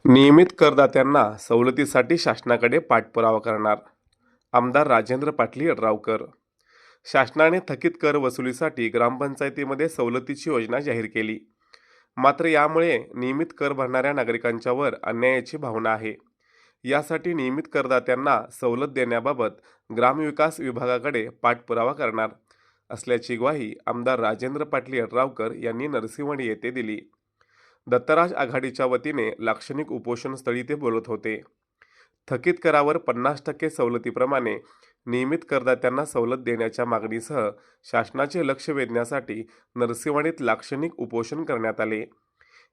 नियमित करदात्यांना सवलतीसाठी शासनाकडे पाठपुरावा करणार आमदार राजेंद्र पाटील यड्रावकर. शासनाने थकीत कर वसुलीसाठी ग्रामपंचायतीमध्ये सवलतीची योजना जाहीर केली. मात्र यामुळे नियमित कर भरणाऱ्या नागरिकांच्यावर अन्यायाची भावना आहे. यासाठी नियमित करदात्यांना सवलत देण्याबाबत ग्रामविकास विभागाकडे पाठपुरावा करणार असल्याची ग्वाही आमदार राजेंद्र पाटील यड्रावकर यांनी नरसिंहवाडी येथे दिली. दत्तराज आघाडीच्या वतीने लाक्षणिक उपोषणस्थळी ते बोलत होते. थकीत करावर 50% सवलतीप्रमाणे नियमित करदात्यांना सवलत देण्याच्या मागणीसह शासनाचे लक्ष वेधण्यासाठी नरसिंहवाडीत लाक्षणिक उपोषण करण्यात आले.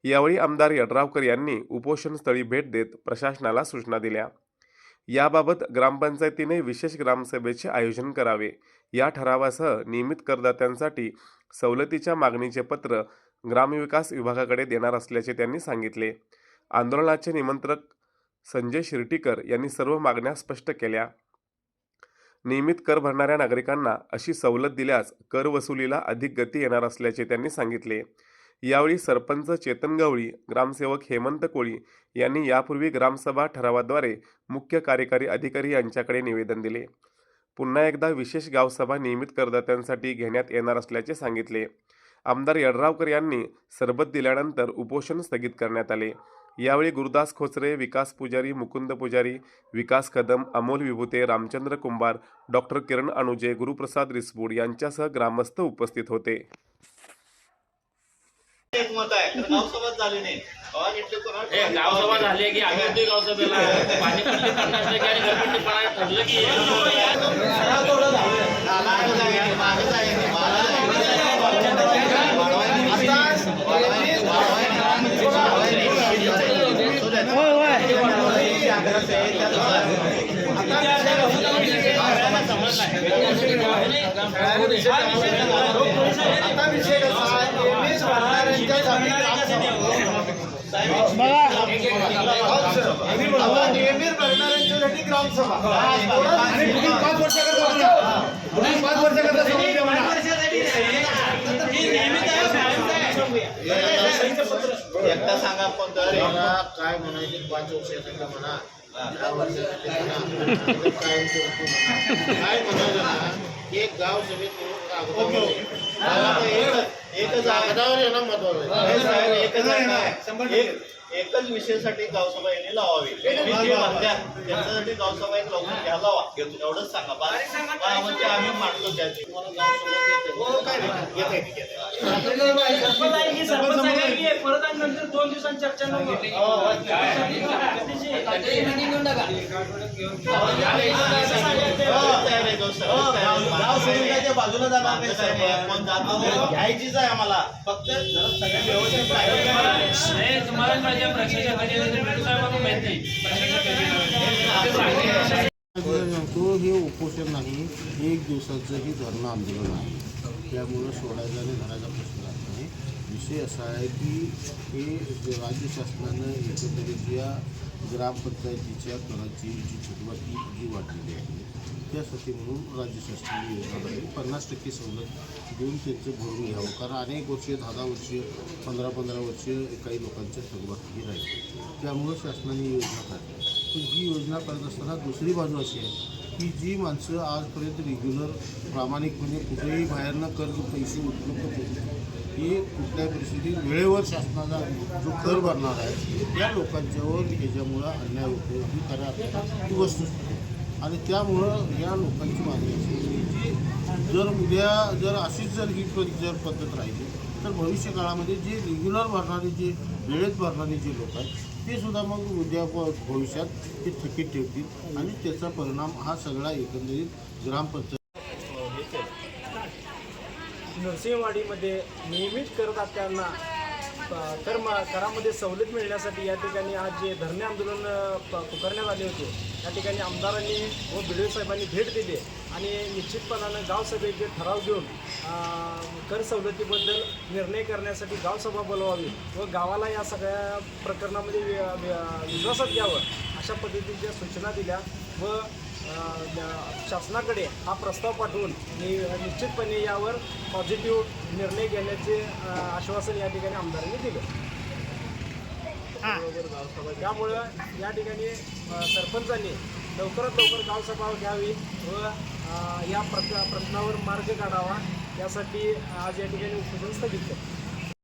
यावेळी आमदार यड्रावकर यांनी उपोषणस्थळी भेट देत प्रशासनाला सूचना दिल्या. याबाबत ग्रामपंचायतीने विशेष ग्रामसभेचे आयोजन करावे. या ठरावासह नियमित करदात्यांसाठी सवलतीच्या मागणीचे पत्र ग्रामविकास विभागाकडे देणार असल्याचे त्यांनी सांगितले. आंदोलनाचे निमंत्रक संजय शिर्टीकर यांनी सर्व मागण्या स्पष्ट केल्या. नियमित कर भरणाऱ्या नागरिकांना अशी सवलत दिल्यास कर वसुलीला अधिक गती येणार असल्याचे त्यांनी सांगितले. यावेळी सरपंच चेतन गवळी, ग्रामसेवक हेमंत कोळी यांनी यापूर्वी ग्रामसभा ठरावाद्वारे मुख्य कार्यकारी अधिकारी यांच्याकडे निवेदन दिले. पुन्हा एकदा विशेष गावसभा नियमित करदात्यांसाठी घेण्यात येणार असल्याचे सांगितले. आमदार यड्रावकर यांनी सरबत दिल्यानंतर उपोषण स्थगित करण्यात आले. यावेळी गुरुदास खोचरे, विकास पुजारी, मुकुंद पुजारी, विकास कदम, अमोल विभूते, रामचंद्र कुंभार, डॉक्टर किरण अनुजे, गुरुप्रसाद रिसबूड यांच्यासह ग्रामस्थ उपस्थित होते. एकमत आहे गावसभा झाली नाही. गावसभा झाली की आम्ही होती गावसभेला पाणी पडली 50% आणि घरपट्टी पडायला ठरलं की एकदा सांगा कोणतं काय म्हणायचे 5 वर्षाचा म्हणा, 10 वर्षासाठी म्हणा, काय म्हणायचं ना, एक गाव सभेत एकच एकच विषयासाठी गावसभा यांनी लावावी. त्यांच्यासाठी गावसभा एक लवकर घ्या लावा एवढंच सांगा. म्हणजे आम्ही मांडतो त्याची नंतर 2 दिवसांनी चर्चा बाजूला जाणार घ्यायचीच आहे आम्हाला. फक्त सगळ्या व्यवस्थित तुम्हाला माझ्या हे उपोषण नाही, 1 दिवसाचं ही धरणं आंदोलन आहे. त्यामुळं सोडायचा आणि धरायचा प्रश्न राहत नाही. विषय असा आहे की हे राज्य शासनानं एकंदरीत या ग्रामपंचायतीच्या कराची जी थकबाकी जी वाढलेली आहे त्यासाठी म्हणून राज्य शासनाने योजना 50% सवलत देऊन त्यांचं भरून घ्यावं. कारण अनेक वर्ष 10-10 वर्ष 15-15 वर्ष काही लोकांच्या थकबाकी राहील. त्यामुळं शासनाने योजना काढली. पण ही योजना करत असताना दुसरी बाजू अशी आहे की जी माणसं आजपर्यंत रेग्युलर प्रामाणिकपणे कुठेही बाहेरनं कर्ज पैसे उपलब्ध होते हे कुठल्याही परिस्थितीत वेळेवर शासनाचा जो कर भरणार आहे त्या लोकांच्यावर ह्याच्यामुळं अन्याय होतो ही खरं आपल्याला ही वस्तुस्थिती आहे. आणि त्यामुळं या लोकांची मागणी असेल की जर अशीच जर पद्धत राहिली तर भविष्य काळामध्ये जे रेग्युलर भरणारे जे वेळेत भरणारे जे लोक आहेत ते सुद्धा मग उद्या भविष्यात ते थकीत ठेवतील आणि त्याचा परिणाम हा सगळा एकंदरीत ग्रामपंचायत. नरसिंहवाडीमध्ये नियमित करदात्यांना करामध्ये सवलत मिळण्यासाठी या ठिकाणी आज जे धरणे आंदोलन पुकारण्यात आले होते या ठिकाणी आमदारांनी व BDO साहेबांनी भेट दिली आणि निश्चितपणानं गावसभेत जे ठराव घेऊन कर सवलतीबद्दल निर्णय करण्यासाठी गावसभा बोलवावी व गावाला या सगळ्या प्रकरणामध्ये विश्वासात घ्यावं अशा पद्धतीच्या सूचना दिल्या व शासनाकडे हा प्रस्ताव पाठवून निश्चितपणे यावर पॉझिटिव्ह निर्णय घेण्याचे आश्वासन या ठिकाणी आमदारांनी दिलं. त्यामुळं या ठिकाणी सरपंचांनी लवकरात लवकर गावसभा घ्यावी व या प्रश्नावर मार्ग काढावा यासाठी आज या ठिकाणी उपोषण स्थगित केलं.